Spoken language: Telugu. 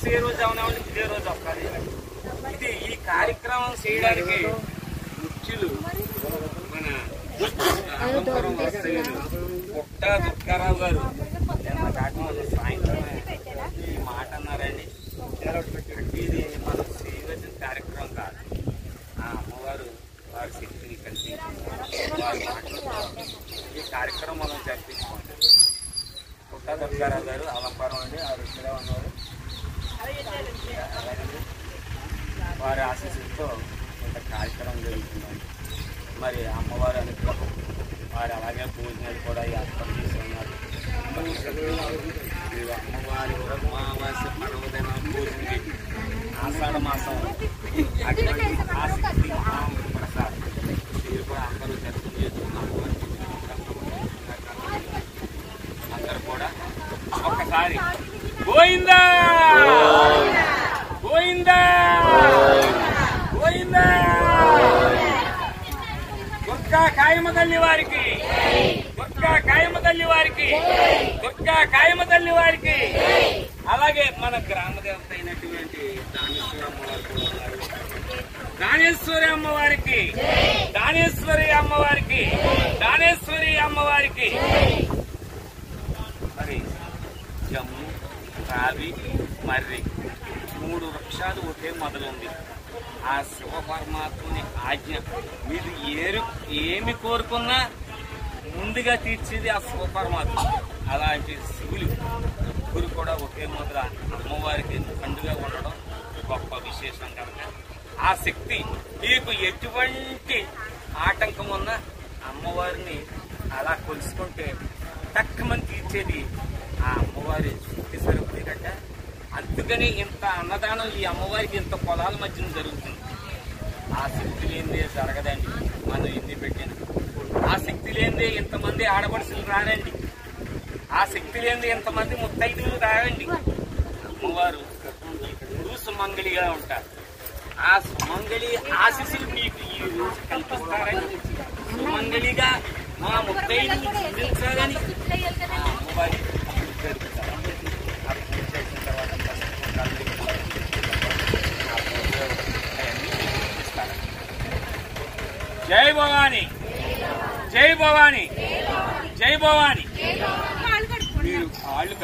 అమావాస్య ఏ రోజు అవునామంటే ఇదే రోజు వస్తుంది. ఇది ఈ కార్యక్రమం చేయడానికి ముఖ్యులు మన అనంతపురం వాస్తవ్యులు పుట్టా దుర్గారావు గారు నిన్న కాకుండా సాయంత్రమే ఈ మాట అన్నారండి. ఇది మన శ్రీవచన కార్యక్రమం కాదు, ఆ అమ్మవారు వారి శక్తిని కలిసి వారి మాటలు ఈ కార్యక్రమం మనం జరిపించుకుంటాం. పుట్టా దుర్గారావు గారు అలంకారం అండి, ఆ రుచిగా ఉన్నారు. వారి ఆశీస్సులతో ఇంత కార్యక్రమం జరుగుతుందండి. మరి అమ్మవారి అనుగ్రహం వారు అలాగే భోజనాలు కూడా ఏర్పాటు చేసి ఉన్నారు. అమ్మవారి అమావాస్య పర్వదిన భోజనం ఆషాఢ మాసం అటువంటి ఆసక్తి ప్రసాద్ మీరు కూడా అందరూ దర్శనం చేసుకున్న అమ్మవారి అందరూ కూడా ఒక్కసారి గోవిందా గోవిందా గోవిందా దుర్గా కాయమ తల్లి వారికి, దుర్గా కాయమ తల్లి వారికి, దుర్గా కాయమ తల్లి వారికి. అలాగే మన గ్రామ దేవత అయినటువంటి దానేశ్వరి అమ్మవారు కూడా ఉన్నారు. దానేశ్వరి అమ్మవారికి, దానేశ్వరి అమ్మవారికి, దానేశ్వరి అమ్మవారికి. మరి జమ్ము, రావి, మర్రి 3 వృక్షాలు ఒకే మొదలుంది. ఆ శివ పరమాత్మని ఆజ్ఞ మీరు ఏమి కోరుకున్నా ముందుగా తీర్చేది ఆ శివ పరమాత్మ. అలాంటి శివులు ముగ్గురు కూడా ఒకే మొదల అమ్మవారికి పండుగ ఉండడం గొప్ప విశేషం కనుక ఆ శక్తి మీకు ఎటువంటి ఆటంకం ఉన్నా అమ్మవారిని అలా కొలుసుకుంటే తక్కువని తీర్చేది ఆ అమ్మవారి శక్తి స్వరూపిణి కంట. అందుకని ఇంత అన్నదానం ఈ అమ్మవారికి ఇంత పొలాల మధ్యన జరుగుతుంది. ఆ శక్తి లేనిదే జరగదండి. మనం ఎన్ని పెట్టింది ఆ శక్తి లేనిదే ఇంతమంది ఆడపడుచులు రారండి. ఆ శక్తి లేనిదే ఇంతమంది ముత్తైదులు రారండి. అమ్మవారు ఎప్పుడూ సుమంగళిగా ఉంటారు. ఆ సుమంగళి ఆశీస్సులు మీకు ఈ రోజు కల్పిస్తారని, సుమంగళిగా మా ముత్తైదులు జీవించాలని ఆ అమ్మవారి జరుగుతారు. జై భవాని, జై భవాని, జై భవాని. మీరు కాళ్ళు